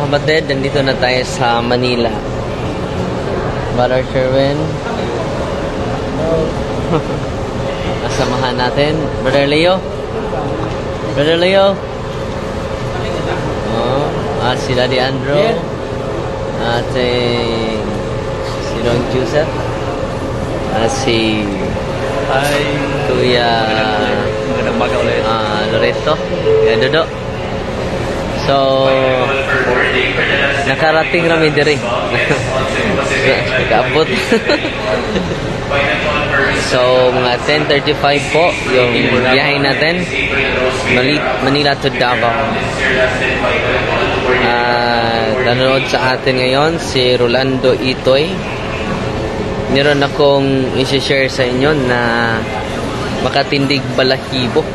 kapatid, nandito na tayo sa Manila. Brother Sherwin. Nasamahan natin. Brother Leo. Brother Leo. Si Daddy Andrew. At si Don Joseph. At si Kuya Loreto. Kuya Dodo. So, nakarating kami diri. Nakaabot. So, mga 10:35 po yung biyahe natin. Manila to Davao. Nanonood sa atin ngayon si Rolando Itoy. Meron akong i-share sa inyo na makatindig balahibo.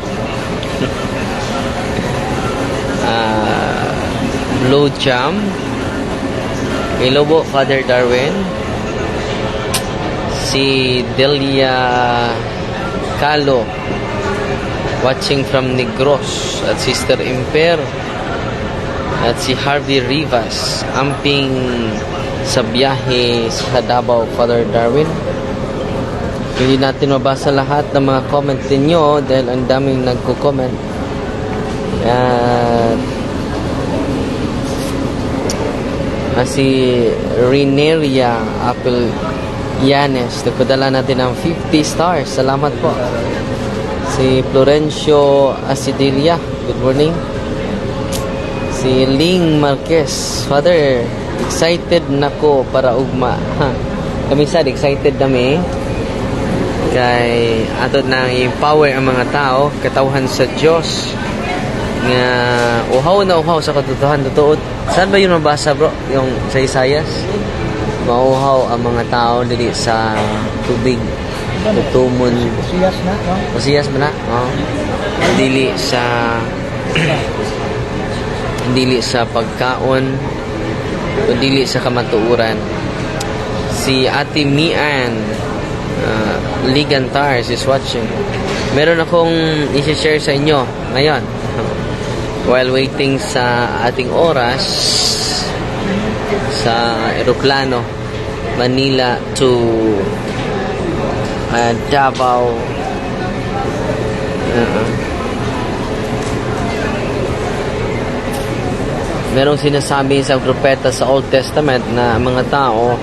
Blue Jam. Hello po, Father Darwin. Si Delia Calo watching from Negros. At Sister Imper. At si Harvey Rivas amping sa biyahe sa Davao, Father Darwin. Hindi natin mabasa lahat ng mga comment ninyo dahil ang daming nagko-comment. Si Rineria Apple Yanes, nagpadala natin ng 50 stars. Salamat po. Si Florencio Asidelia, good morning. Si Ling Marquez, Father, excited nako para ugma. Kami sad, excited kami. Kay ato nang empower ang mga tao, katawhan sa Diyos. Nga uhaw na uhaw sa katotohanan. Totoo. Saan ba yun mabasa, bro? Yung sa Isayas? Mauhaw ang mga tao dili sa tubig. Tutumon. Usiyas ba na? Dili sa pagkaon o dili sa kamatuuran. Si Ate Mian Ligantars is watching. Meron akong i-share sa inyo ngayon while waiting sa ating oras sa eroplano Manila to Davao. Merong sinasabi sa propeta sa Old Testament na mga tao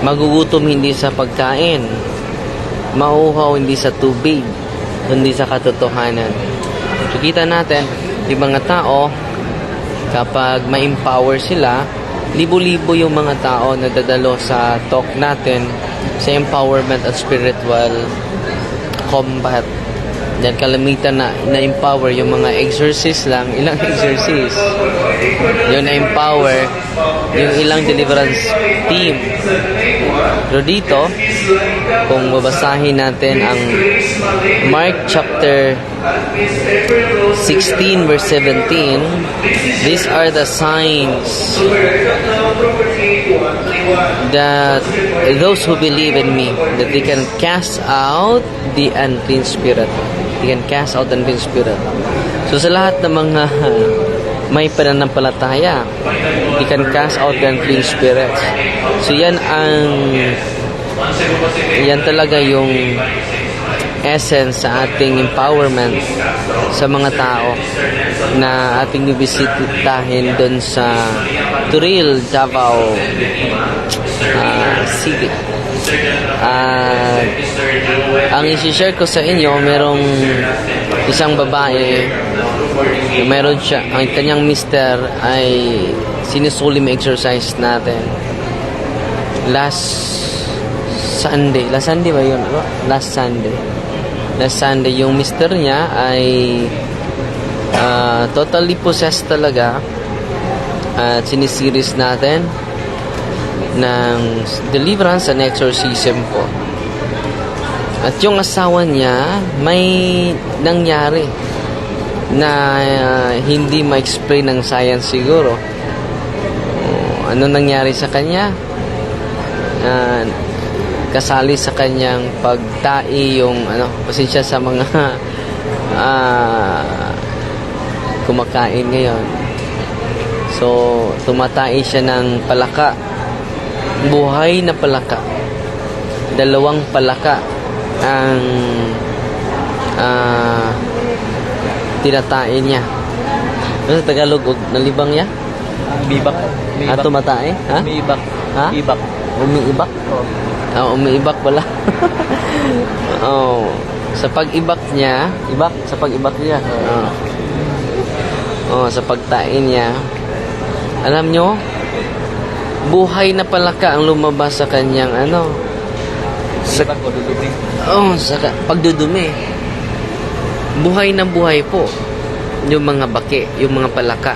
magugutom hindi sa pagkain, mauhaw hindi sa tubig, kundi sa katotohanan. So, kita natin, yung mga tao, kapag ma-empower sila, libo-libo yung mga tao na dadalo sa talk natin sa empowerment at spiritual combat. Dahil kalamitan na-empower yung mga exorcist lang, ilang exorcist. Yung na-empower, yung ilang deliverance team. Pero dito, kung babasahin natin ang Mark chapter 16 verse 17, these are the signs that those who believe in me, that they can cast out the unclean spirit. They can cast out the unclean spirit. So sa lahat ng mga may pananampalataya, they can cast out the unclean spirits. So yan talaga yung essence sa ating empowerment sa mga tao na ating ibisitahin doon sa Turil, Davao City. Ang isi-share ko sa inyo, merong isang babae, meron siya, ang kanyang mister ay sinusulim exercise natin last Sunday ba yun? Last Sunday yung mister niya ay totally possessed talaga at sinisiris natin ng deliverance and exorcism po. At yung asawa niya may nangyari na hindi ma-explain ng science siguro. Ano nangyari sa kanya? Kasali sa kanyang pagtai yung pasensya sa mga kumakain ngayon. So, tumatay siya ng palaka. Buhay na palaka. 2 palaka ang tinatain niya. Ano sa Tagalog? Nalibang niya? Bibak. Tumatay? Ha? Umiibak. Ha? Ibak. Umiibak? Umiibak pala. Oh. Sa pag-ibak niya, sa pag-ibak niya. Sa pagtain niya. Alam nyo, buhay na palaka ang lumabas sa kanyang sa Ibak o dudumi. sa pagdudumi. Buhay na buhay po yung mga baki, yung mga palaka.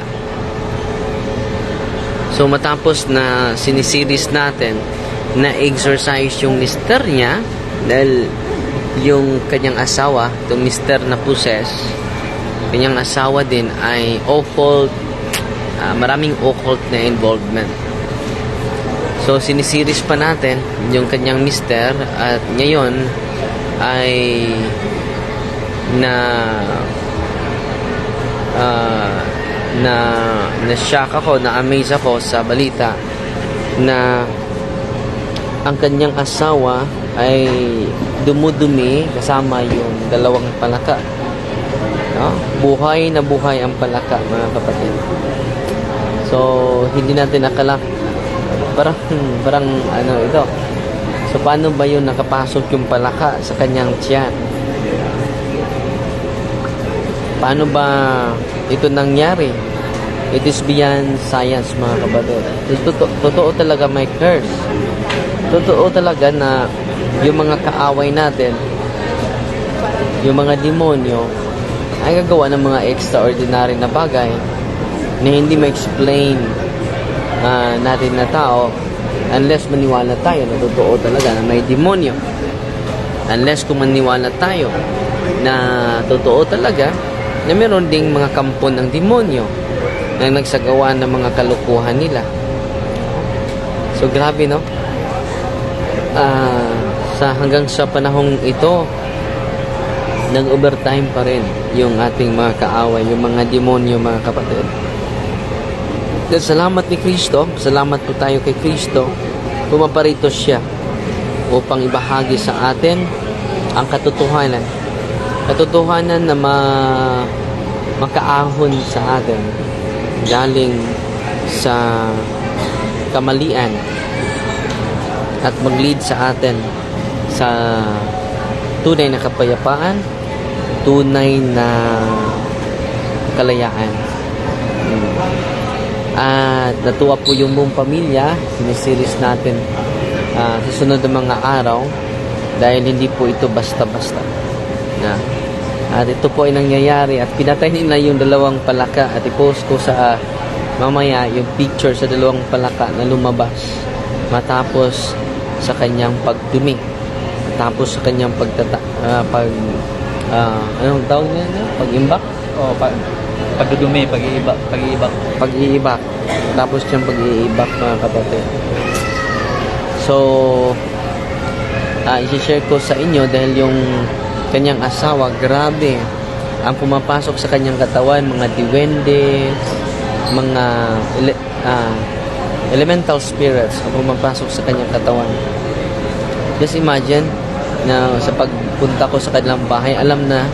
So matapos na sinisiris natin na exercise yung mister niya, dahil yung kanyang asawa, yung mister na possess, kanyang asawa din ay occult, maraming occult na involvement. So sinisiris pa natin yung kanyang mister, at ngayon ay na-shock ako, na-amaze ako sa balita na ang kanyang asawa ay dumudumi kasama yung 2 palaka. No? Buhay na buhay ang palaka, mga kapatid. So, hindi natin akala, parang ito. So, paano ba yun nakapasok yung palaka sa kanyang tiyan? Paano ba ito nangyari? It is beyond science, mga kapatid. Totoo talaga may curse. Totoo talaga na yung mga kaaway natin, yung mga demonyo, ay gagawa ng mga extraordinary na bagay na hindi ma-explain natin na tao unless maniwala tayo na totoo talaga na may demonyo. Unless kung maniwala tayo na totoo talaga na meron ding mga kampo ng demonyo na nagsagawa ng mga kalukuhan nila. So grabe, no? Hanggang sa panahong ito, nag-overtime pa rin yung ating mga kaaway, yung mga demonyo, mga kapatid. Dahil salamat ni Kristo, salamat po tayo kay Kristo, pumaparito siya upang ibahagi sa atin ang katotohanan. Katotohanan na makaahon sa atin galing sa kamalian at mag-lead sa atin sa tunay na kapayapaan, tunay na kalayaan. At natuwa po yung buong pamilya, sinisiris natin sa sunod na mga araw dahil hindi po ito basta-basta. At ito po ay nangyayari at pinatay nila yung 2 palaka at i-post ko sa mamaya yung picture sa 2 palaka na lumabas matapos sa kanyang pagdumi, matapos sa kanyang anong tawag niya? Pag-imbak? Pagdudumi, pag-iibak. Tapos siyang pag-iibak, mga kapatid. So, i-share ko sa inyo dahil yung kanyang asawa, grabe ang pumapasok sa kanyang katawan, mga diwende, mga elemental spirits ang pumapasok sa kanyang katawan. Just imagine na sa pagpunta ko sa kanilang bahay, alam na,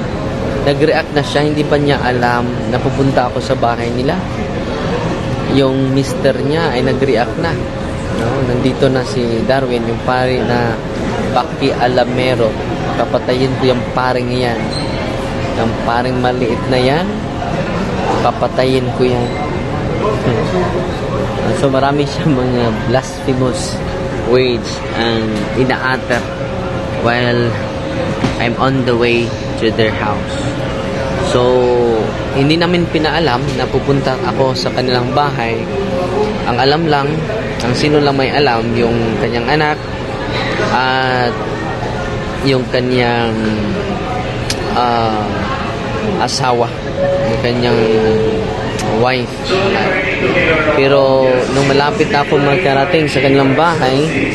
nag-react na siya, hindi pa niya alam na pupunta ako sa bahay nila. Yung mister niya ay nag-react na. No? Nandito na si Darwin, yung pari na Paki Alamero. Papatayin ko yung paring yan. Yung paring maliit na yan, papatayin ko yan. So marami siyang mga blasphemous words ang ina-utter while I'm on the way to their house. So hindi namin pinaalam na pupunta ako sa kanilang bahay. Ang alam lang, ang sino lang may alam, yung kanyang anak at yung kanyang asawa, yung kanyang wife. Pero nung malapit na ako magkarating sa kanilang bahay,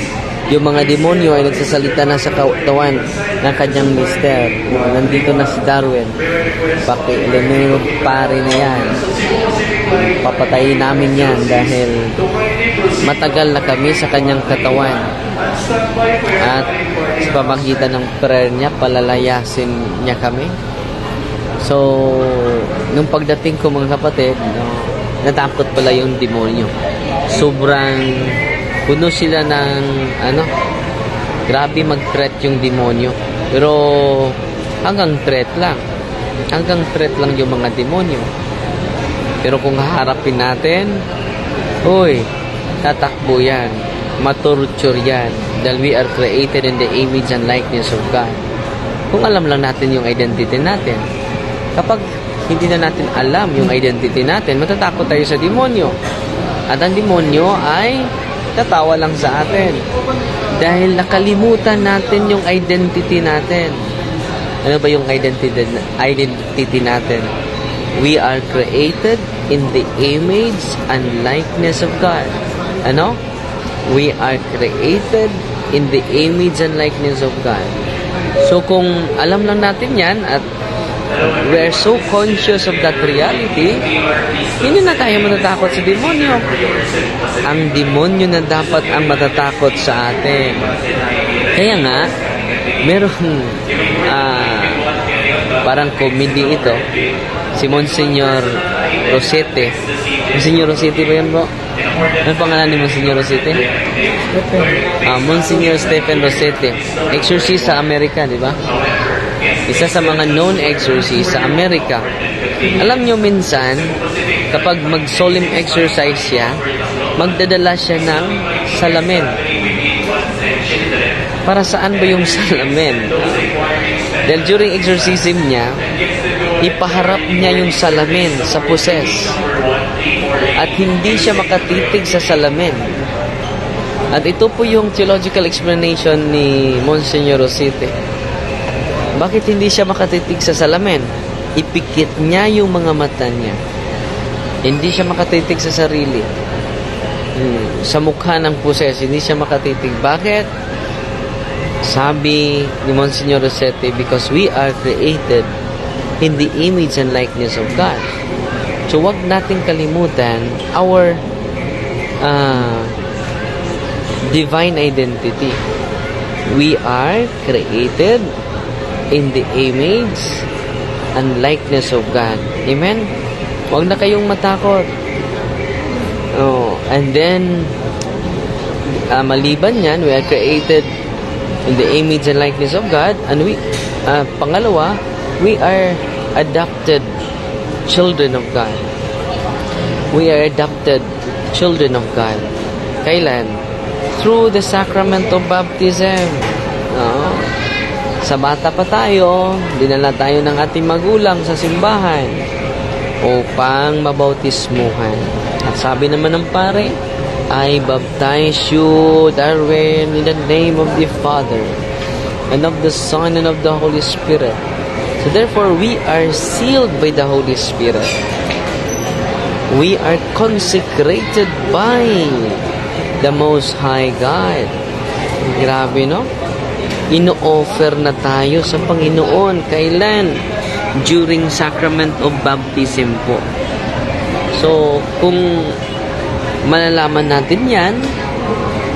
yung mga demonyo ay nagsasalita na sa katawan ng kanyang mister. Nandito na si Darwin. Paki Alamero, pare na yan. Papatayin namin yan dahil matagal na kami sa kanyang katawan. At sa pamagitan ng prayer niya, palalayasin niya kami. So, nung pagdating ko mga kapatid, no, natakot pala yung demonyo. Sobrang puno sila ng grabe mag-threat yung demonyo. Pero hanggang threat lang. Hanggang threat lang yung mga demonyo. Pero kung haharapin natin, tatakbo yan. Matorture yan. Dahil we are created in the image and likeness of God. Kung alam lang natin yung identity natin. Kapag hindi na natin alam yung identity natin, matatakot tayo sa demonyo. At ang demonyo ay tatawa lang sa atin. Dahil nakalimutan natin yung identity natin. Ano ba yung identity natin? We are created in the image and likeness of God. Ano? We are created in the image and likeness of God. So kung alam lang natin yan at we are so conscious of that reality, hindi na tayo matatakot sa demonyo. Ang demonyo na dapat ang matatakot sa atin. Kaya nga, merong parang comedy ito. Si Monsignor Rosete. Monsignor Rosete ba yan, bro? Ano pangalan ni Monsignor Rosete? Monsignor Stephen Rosete. Exorcist sa Amerika, di ba? Isa sa mga known exorcist sa Amerika. Alam nyo minsan, kapag mag-solemn exercise siya, magdadala siya ng salamin. Para saan ba yung salamin? Dahil during exorcism niya, ipaharap niya yung salamin sa poses. At hindi siya makatitig sa salamin. At ito po yung theological explanation ni Monsignor Rosete. Bakit hindi siya makatitig sa salamin? Ipikit niya yung mga mata niya. Hindi siya makatitig sa sarili. Sa mukha ng poses, hindi siya makatitig. Bakit? Sabi ni Monsignor Rosete, because we are created in the image and likeness of God. So, wag nating kalimutan our divine identity. We are created in the image and likeness of God. Amen? Huwag na kayong matakot. And then, maliban yan, we are created in the image and likeness of God. And pangalawa, we are adopted children of God. We are adopted children of God. Kailan? Through the sacrament of baptism. Sa bata pa tayo, dinala tayo ng ating magulang sa simbahan upang mabautismuhan. At sabi naman ng pare, I baptize you, Darwin, in the name of the Father, and of the Son, and of the Holy Spirit. So therefore, we are sealed by the Holy Spirit. We are consecrated by the Most High God. Grabe, no? Ino-offer na tayo sa Panginoon. Kailan? During sacrament of baptism po. So, kung malalaman natin yan,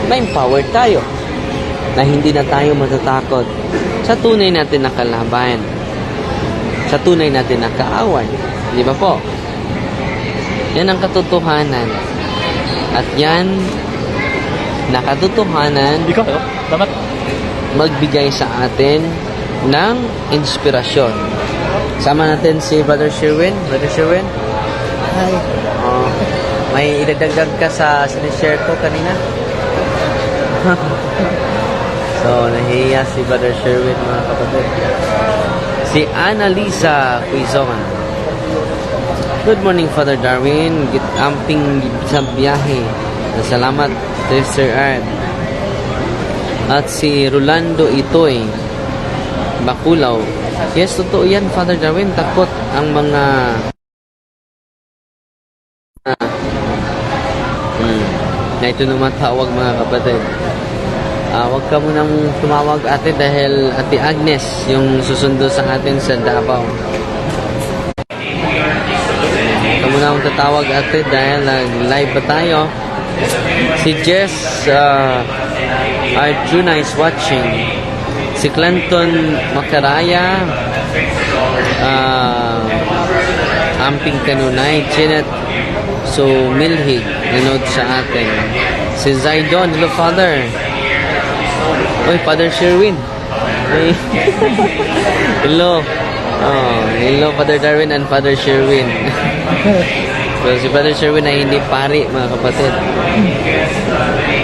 may empower tayo na hindi na tayo matatakot sa tunay natin na kalaban, sa tunay natin na kaaway. Di ba po? Yan ang katotohanan. At yan na katotohanan magbigay sa atin ng inspirasyon. Sama natin si Brother Sherwin. Brother Sherwin? Hi. May idadagdag ka sa sinishare ko kanina? So, nahihiya si Brother Sherwin, mga kapatid. Si Annalisa Quizon. Good morning, Father Darwin. Gitamping sa biyahe. Salamat, Sister Art. At si Rolando Itoy Bakulaw. Yes, totoo yan, Father Darwin. Takot ang mga na ito numatawag, mga kapatid. Huwag ka munang tumawag, ate, dahil Ate Agnes yung susundo sa atin sa Davao. Huwag ka munang tatawag ate dahil nag-live pa tayo. Si Jess Arjuna is watching. Si Clanton Macaraya, Amping Kanunay, Janet So Milhig, nanood sa atin. Si Zaidon, hello Father. Oy, Father Sherwin. Hey. Hello. Oh, hello Father Darwin and Father Sherwin. So, si Father Sherwin ay hindi pari, mga kapatid.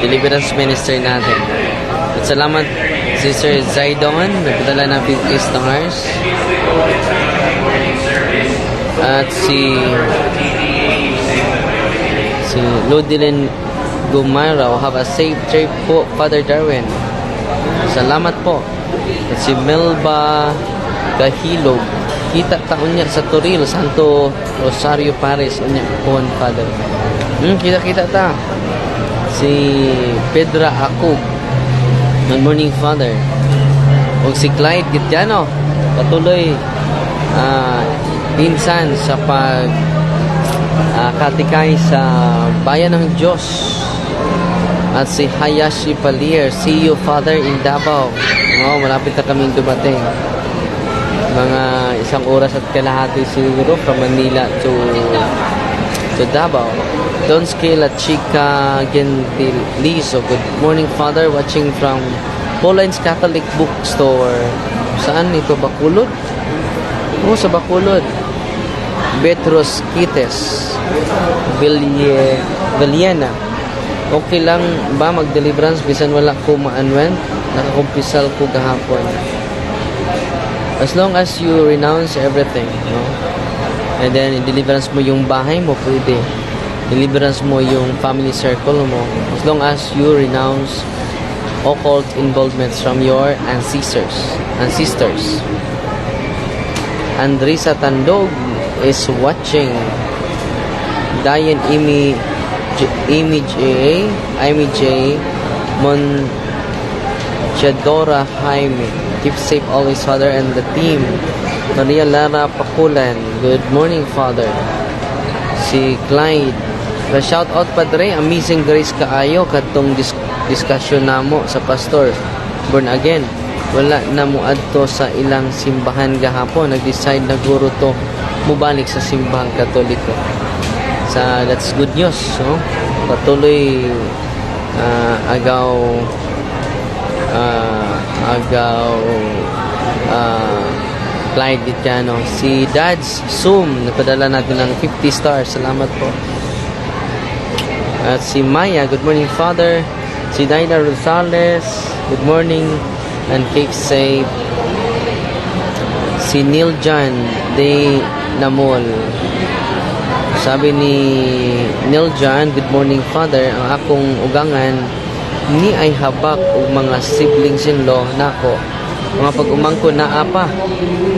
Deliverance minister natin. At salamat Sister Zaidon, nagpadala ng 50 stars. At si Lodilin Gumaraw, have a safe trip po, Father Darwin. Salamat po. At si Melba Gahilog, kita taon niya sa Toril, Santo Rosario Paris, unya po, Father. Kita ta. Si Pedra Akog, good morning, Father. O si Clyde Gitiano, patuloy pinsan sa katikay sa Bayan ng Diyos. At si Hayashi Palier, see you Father in Davao. Malapit na kaming dumating. Mga 1 oras at kalahati siguro from Manila to Davao. Don Scala Chica Gentilizo, good morning Father, watching from Pauline's Catholic Bookstore. Saan ito? Bacolod? Sa Bacolod. Betros Kites Villena. Okay lang ba mag-deliverance bisan wala ko maanwen? Nakakumpisal ko gahapon. As long as you renounce everything, no? And then deliverance mo yung bahay mo, pwede. Deliverance mo yung family circle mo. As long as you renounce occult involvements from your ancestors. Andrisa Tandog is watching. Diane Amy J Monchadora Jaime, keep safe always Father and the team. Maria Lara Pakulan, good morning Father. Si Clyde, shout out Padre, amazing grace kaayo katong discussion namo sa pastor born again. Wala na mo adto sa ilang simbahan gahapon, nag-decide na guro to mubalik sa simbahang Katoliko. That's good news, no? Patuloy agaw Clyde Gitiano. Si Dads Zoom, napadala natin ng 50 stars. Salamat po. At si Maya, good morning Father. Si Daina Rosales, good morning and keep safe. Si Neil John De Namol, sabi ni Neil John, good morning Father, ang akong ugangan ni ay habak og mga siblings in law nako. Mga pag-umangko na apa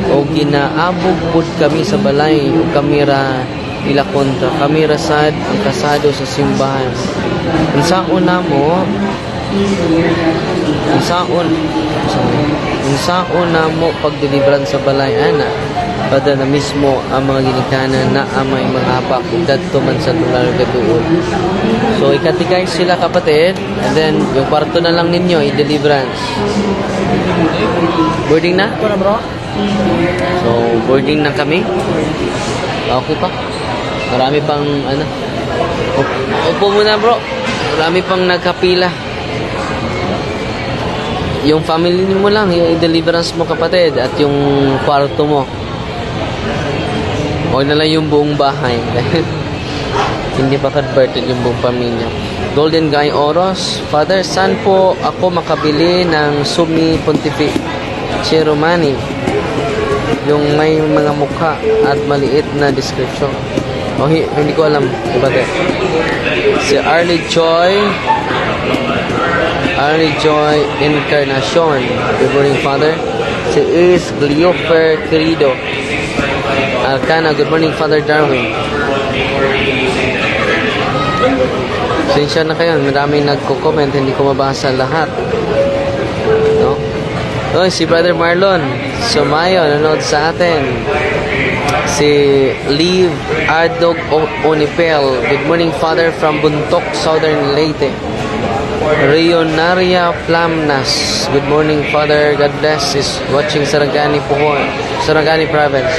o ginaabog pud kami sa balay o kamera ila kontra. Kami rasad ang kasado sa simbahan. Unsaon na mo pag-deliverance sa balay ana. Pada na mismo ang mga ginikanan na amay mga hapak dadto man sa lugar gatuod. So ikatikay sila kapatid, and then yung kwarto na lang ninyo i-deliverance. Boarding na? So boarding na kami. Okay pa? Marami pang upo muna bro. Marami pang nagkapila. Yung family mo lang, yung i-deliverance mo kapatid, at yung kwarto mo. Huwag na lang yung buong bahay. Hindi pa converted yung buong pamilya. Golden Guy Oros, Father, saan po ako makabili ng Sumi Pontifice Romani? Yung may mga mukha at maliit na description. Hindi ko alam. Kapatid. Si Arlie Joy Encarnacion, good morning Father. Si Is Gliofer Querido Alcana, good morning Father Darwin. Sinsya na kayo, maraming nagko-comment, hindi ko mabasa lahat, no? Si Brother Marlon Sumayo, nanood sa atin. Si Liv Adog Onipel. Good morning, Father, from Buntok, Southern Leyte. Rionaria Flamnas. Good morning, Father. God bless. Is watching Sarangani Puhon, Sarangani Province.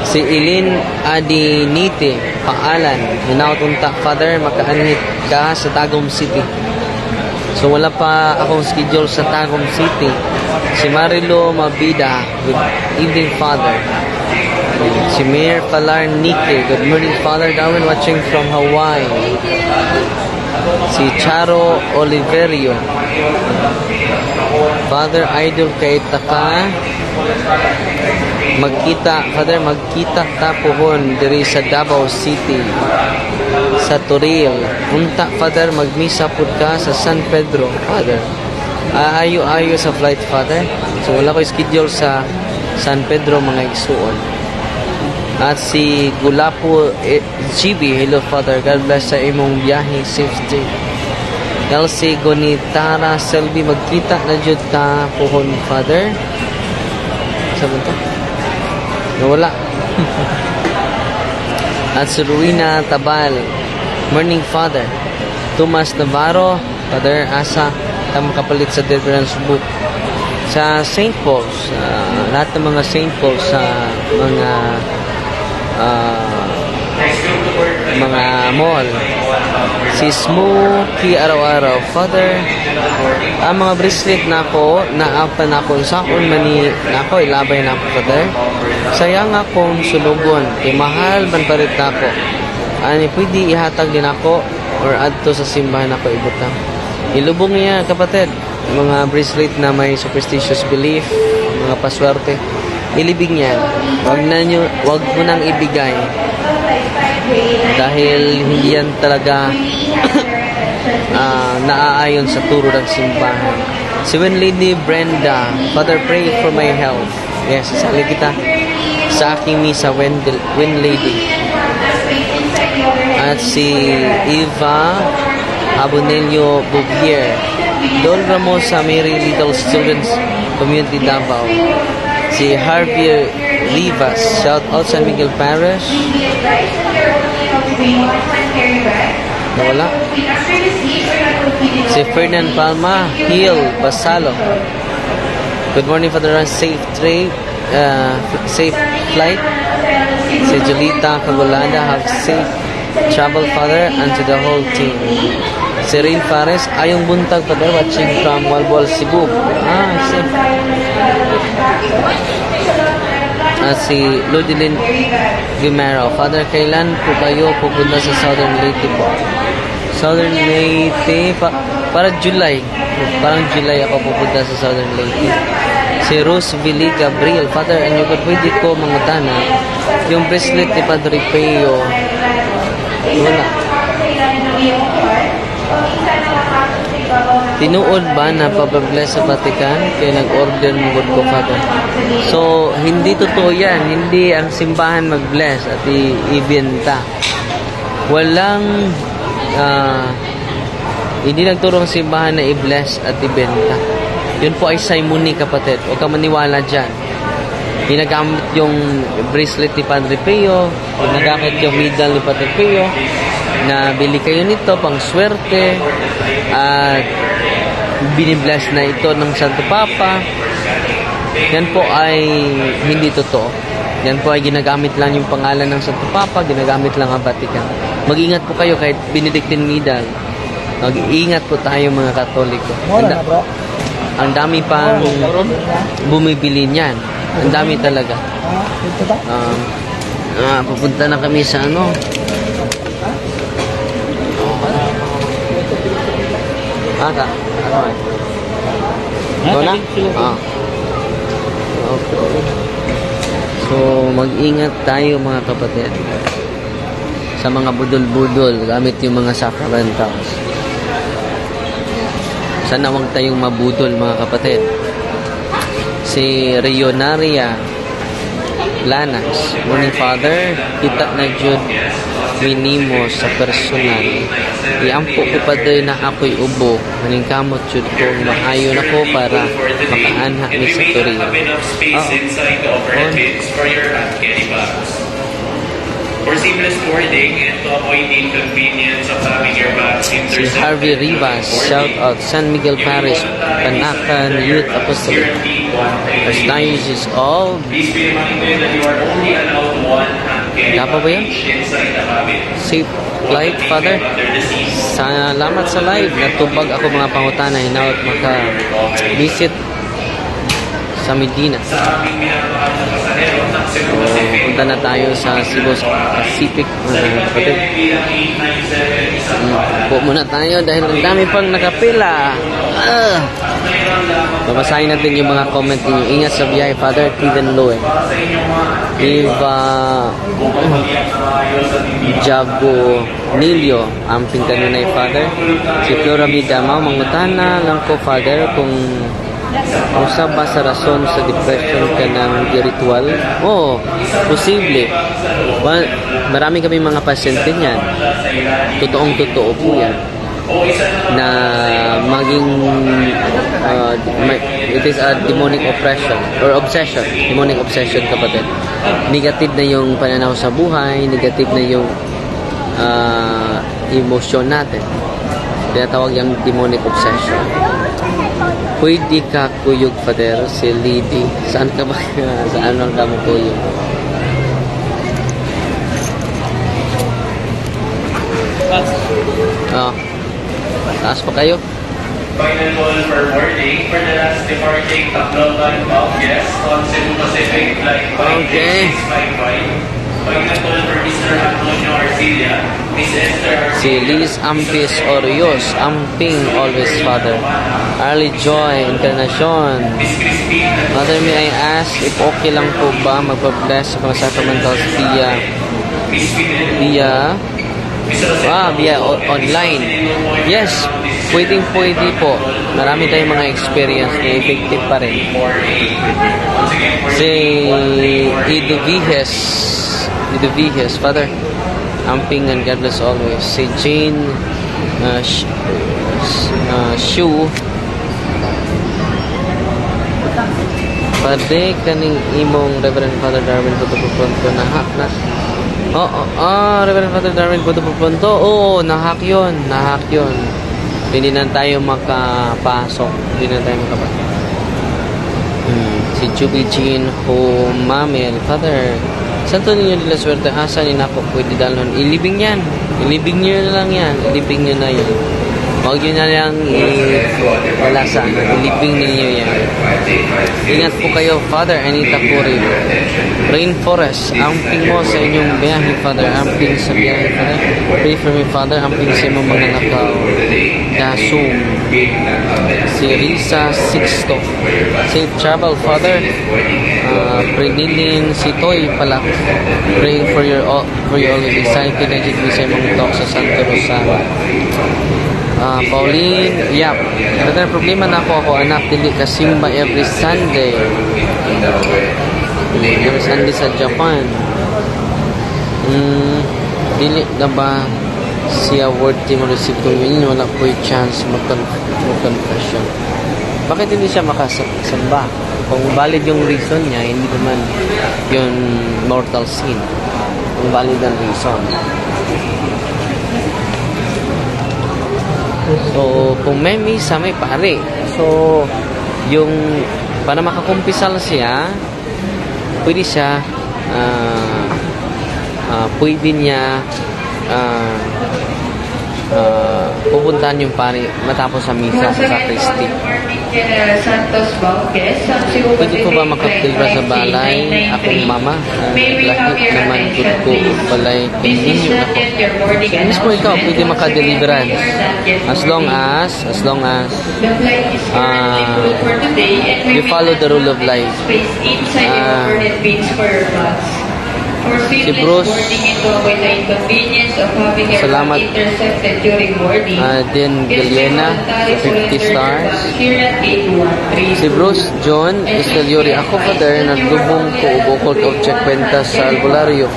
Si Ilin Adinite Paalan. Hinautunta, Father, makaanhit ka sa Tagum City. So wala pa akong schedule sa Tagum City. Si Marilo Mabida. Good evening, Father. Si Mayor Palar Nike. Good morning, Father. Darwin watching from Hawaii. Si Charo Oliverio. Father, idol kay taka magkita, Father, magkita ta pohon diri sa Davao City, sa Toril. Unta, Father, magmisa pud ka sa San Pedro, Father. Ayo sa flight, Father. So wala ko schedule sa San Pedro, mga igsuon. At si Gulapo GB, hello, Father. God bless sa imong biyahe, safety. Elsie Gonitara Selby, magkita na jud ta pohon, Father. Sabi to? Nawala. At si Ruina Tabal, morning, Father. Tomas Navarro, Father, asa ta makapalit sa Deliverance Book sa St. Paul's. Lahat ng mga St. Paul's sa mga mall. Si Smokey araw-araw, Father, ang mga bracelet na ako, naapa na ako, sakon mani na ako, ilabay na ako, Father. Sayang akong sulugon, mahal man parit na ako. Ani, pwede ihatag din ako or adto sa simbahan ako ibutang. Ilubong niya, kapatid, mga bracelet na may superstitious belief, mga paswerte. Ilibig niya. Wag mo nang ibigay. Dahil hindi yan talaga naaayon sa turo ng simbahan. Si Lady Brenda, Father, pray for my health. Yes, sasali kita sa aking misa, Win Lady. At si Eva Abonelio Bouvier, Don Ramos sa Mary Little Students Community Davao. Si Harvey Rivas, shout out San Miguel Parish. Nawala. Si Ferdinand Palma, Hill Basalo. Good morning, Father. Safe flight. Si Julita Cagolanda, have safe travel, Father, and to the whole team. Si Rain Fares, ayong buntag, Father, watching from Walbol, Cebu. Safe. At si Ludilin Gimero, Father, kailan po kayo pupunta sa Southern Leyte po? Southern Leyte, parang July. Parang July ako pupunta sa Southern Leyte. Si Rose Vili Gabriel, Father, ano ba pwede ko mangutana? Yung bracelet ni Padre Peo, wala. Tinuod ba na papabless sa Vatican? Kaya nag-order mo ko, Father. So, hindi totoo yan. Hindi ang simbahan mag-bless at ibenta. Walang, hindi nagturo ang simbahan na i-bless at ibenta. Yun po ay simony, kapatid. Huwag ka maniwala dyan. Ginagamit yung bracelet ni Padre Peo, ginagamit yung medal ni Padre Peo, na bili kayo nito pang swerte, at binibless na ito ng Santo Papa. Yan po ay hindi totoo. Yan po ay ginagamit lang yung pangalan ng Santo Papa, ginagamit lang ang Vatican. Mag-ingat po kayo kahit Benedictine medal. Mag-ingat po tayo, mga Katoliko. Ang dami pang bumibili niyan. Ang dami talaga. Pupunta na kami sa ano. Ano na? Okay. So, mag-ingat tayo, mga kapatid, sa mga budol-budol gamit yung mga sacramentals. Sana huwag tayong mabudol, mga kapatid. Si Rionaria Lanas. Morning, Father. Kita na jud minimo sa personal. Iampo ko pa din na ako'y ubo. Maningkamot jud ko. Maayo na ko para makaanha ni sa turil. For seamless boarding and to avoid the inconvenience of having your bags Si intercepted. Harvey Rivas, shout out San Miguel Parish, Panakan Youth Apostolic. First Diocese of Please be reminded that you are only allowed one hand carry Dapa ba yun? package inside the cabin. Safe Flight, Father. Under the seat. Salamat sa live. Natubag ako mga pangutana. Hinawat maka-visit sa Medina. Sa aming minamahal na pasahero ng Cebu Pacific. Punta na tayo sa Cebu Pacific. Kapatid. Po muna tayo dahil ang dami pang nakapila. Babasahin natin yung mga comment niyo. Ingat sa biyahe, Father Steven Loe. Eva Jago Nilio, amping kanunay, Father. Si Flora Midama, mangutana lang ko, Father, kung usa ba sa rason sa depression ka ng ritual? Oo, posible. Marami kami mga pasyente niyan. Totoong-totoo po yan. Na maging it is a demonic oppression or obsession. Demonic obsession, kapatid. Negative na yung pananaw sa buhay, negative na yung emosyon natin. Tinatawag yung demonic obsession. Pwede ka kuyog, Father, si Lady. Saan ka ba? Saan ang kamo kuyog? Oh. Taas pa kayo? Final call for boarding for the last departing Tacloban bound guests on Cebu Pacific Flight Okay. 5655. Final call for Mr. Antonio Arcilia, Miss Esther Si Liz Ampis Orios, Amping always, Father. Early Joy, Encarnacion. Miss Crispine, Mother, may I ask if okay lang po ba magpa-bless sa mga sacramentals via Miss Fidel, via Miss Rosetta, via online? Yes, pwede po. Marami tayong mga experience na effective pa rin. once again for Si Ido Vihes, Father, amping and God bless always. Si Jane Shu, Pade kaning imong Reverend Father Darwin Puto nahak na. Reverend Father Darwin Puto Oo, nahak yun. Hindi na tayo makapasok. Si Juby Jean Humamel, Father, Santo Niño de la Suerte, asa ni nako pwede dalon. Ilibing yan. Ilibing nyo na lang yan. Ilibing nyo na yan. Huwag nyo na lang iwalasan. Ilibing ninyo yan. Ingat po kayo, Father Anita Puri. Rainforest, amping mo sa inyong biyahe, Father. Amping sa biyahe, Father. Pray for me, Father. Amping sa imong mga nakaw. Dasum. Si Risa Sixto. Safe travel, Father. Predilin si Toy pala. Praying for your all excited na dito sa imong talk sa Santo Rosario. Pauline, yap. Kada problema na ako anak, dili kasimba every Sunday. Every Sunday sa Japan. Dili na ba siya worthy mo receive communion? Wala po yung chance mag-confession. Bakit hindi siya makasamba? Kung valid yung reason niya, hindi naman yung mortal sin. Kung valid ang reason. So, kung may misa, may pare. So, yung para makakumpisal siya, pwede siya pwede niya pupuntahan yung pare matapos sa misa sa sacristy. Pwede ko ba makapilbra sa balay akong mama? Lahi naman ko balay kanino ako. So, mismo ikaw pwede makadeliverance as long as you follow the rule of life. Si Bruce. Boarding ito avoid the inconvenience of having Salamat. aircraft intercepted during boarding. Din Galiena, 50 stars. Here at 8130. Si Bruce John Escaliori, ako Father, naglubong ko bukod object kwenta sa albularyo.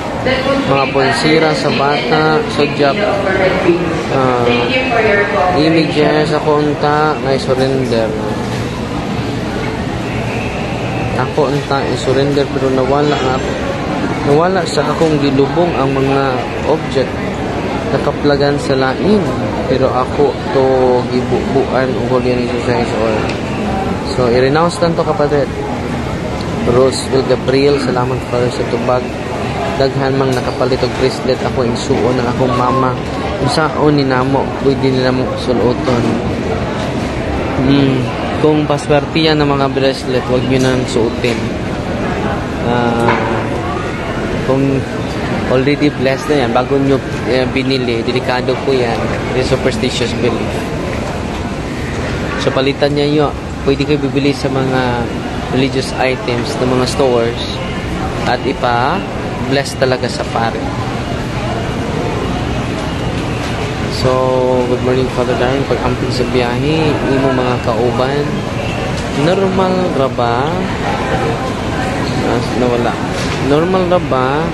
Mga ponsira sa bata, sudyap, Thank you for your call. images sa konta, na surrender. Ako unta i-surrender pero nawala nga ako. Nawala sa akong gilubong ang mga object nakaplagan sa lain pero ako to gibubuan og Holy Exercise or so i-renounce lang to kapatid. Roseville Gabriel, salamat Father sa tubag. Daghan mang nakapalit og bracelet ako insuon ng akong mama. Unsaon ni namo pwede nila mo suluton. Kung paswertihan ng mga bracelet, wag niyo nang suotin. Kung already blessed na yan, bago nyo binili, delikado po yan. It's superstitious belief. So, palitan niya yun. Pwede kayo bibili sa mga religious items ng mga stores at bless talaga sa pare. So, good morning Father Darren. Pag-amping sa biyahe, hindi mo mga kauban. Normal ra ba? Nawala. Normal ra ba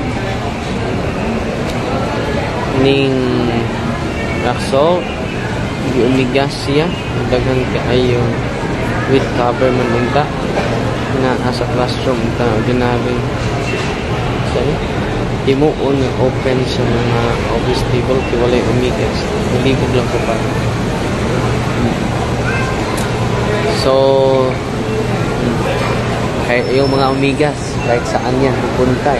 ning Axel giumigas siya daghan kaayo with cover man unta na asa classroom ta ginabi sorry himuon nga open sa mga office table kay walay umigas naligog lang ko pa so kahit yung mga umigas kahit saan yan pupunta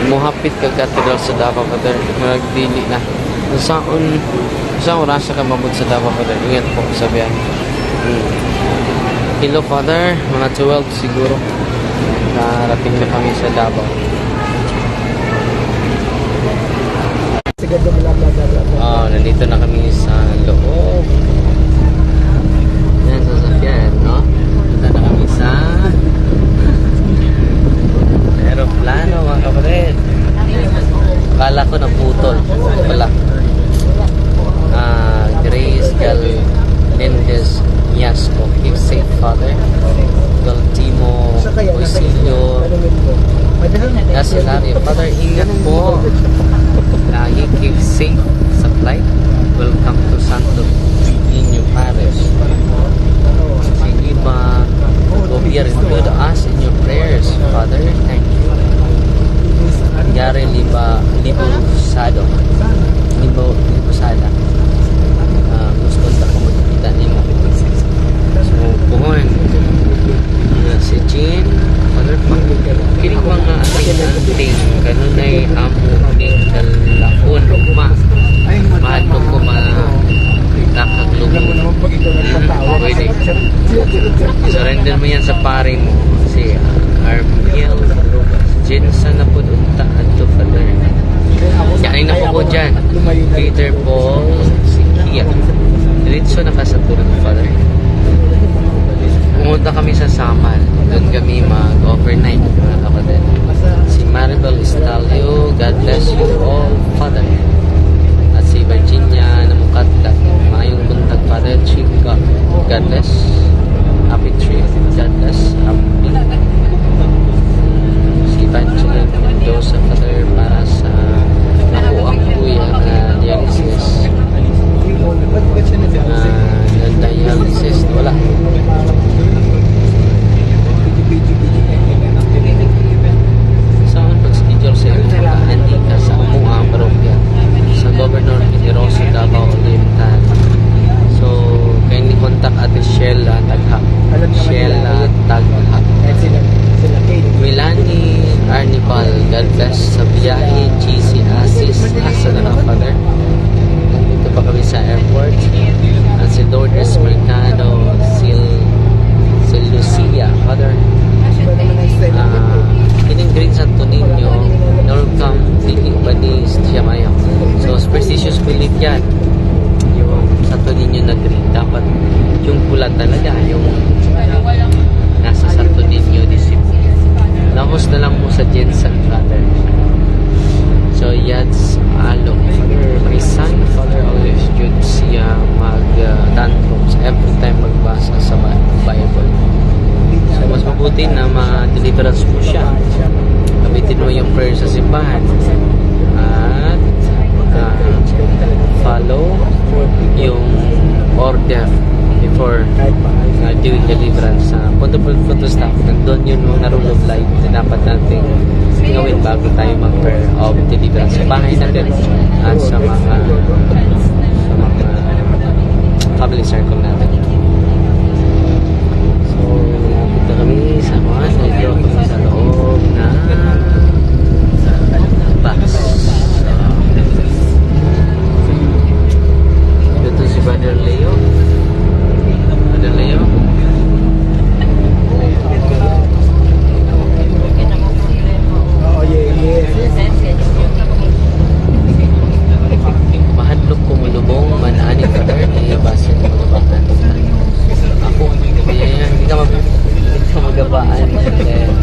muhapit ka Cathedral sa Davao Father magdili na saan orasa ka mabud sa Davao Father ingat po sabihan hello Father mga 12 siguro narating na kami sa Davao nandito na kami sa loob yan sa sasakyan no punta na kami sa aeroplano mga kapatid kala ko naputol wala Grace Galindez Miasco keep safe Father Galtimo Oisilio Nasinario Father ingat po lagi keep safe sa flight welcome to Santo Niño Parish sige ba Gobier include us in your prayers Father thank you Gary Libo Sada gusto na ko magkita ni mo so puhon si Jean Father kinig mga ating kanunay amo ni kalakon ma mahadto ko nakakaglubo pwede surrender mo yan sa pare mo si Armiel Jensen na po unta adto Father yan na po ko dyan Peter Paul si Kia diretso na ka sa turang Father pumunta kami sa Samal doon kami mag-overnight mga kapatid si Maribel Estalio God bless you all Father at si Virginia Namukatkat mayong buntag Father Chica God bless Happy Tree God bless Happy si Evangeline Mendoza Father para sa nakuang kuya na dialysis every time magbasa sa Bible. So, mas mabuti na ma-deliverance mo siya. Gamitin mo yung prayer sa simbahan. At follow yung order before doing deliverance. Punto stop. Nandun yun na rule of life na dapat natin gawin bago tayo mag-prayer of deliverance sa bahay natin at sa mga family circle natin. So, dito kami sa mga dito kami sa loob na bus. Dito si Brother Leo. Brother Leo. Mahadlok kumulubong manani ka na basa ng magabahan. Ako, hindi ka magabaan.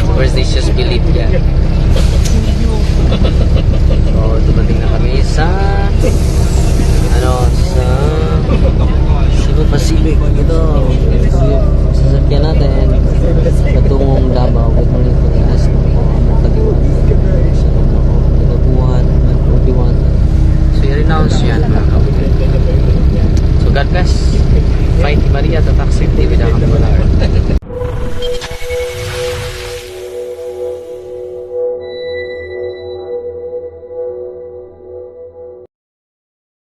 Superstitious belief yan. So, dumating na kami sa Cebu Pacific. Ito, sasakyan natin patungong Davao.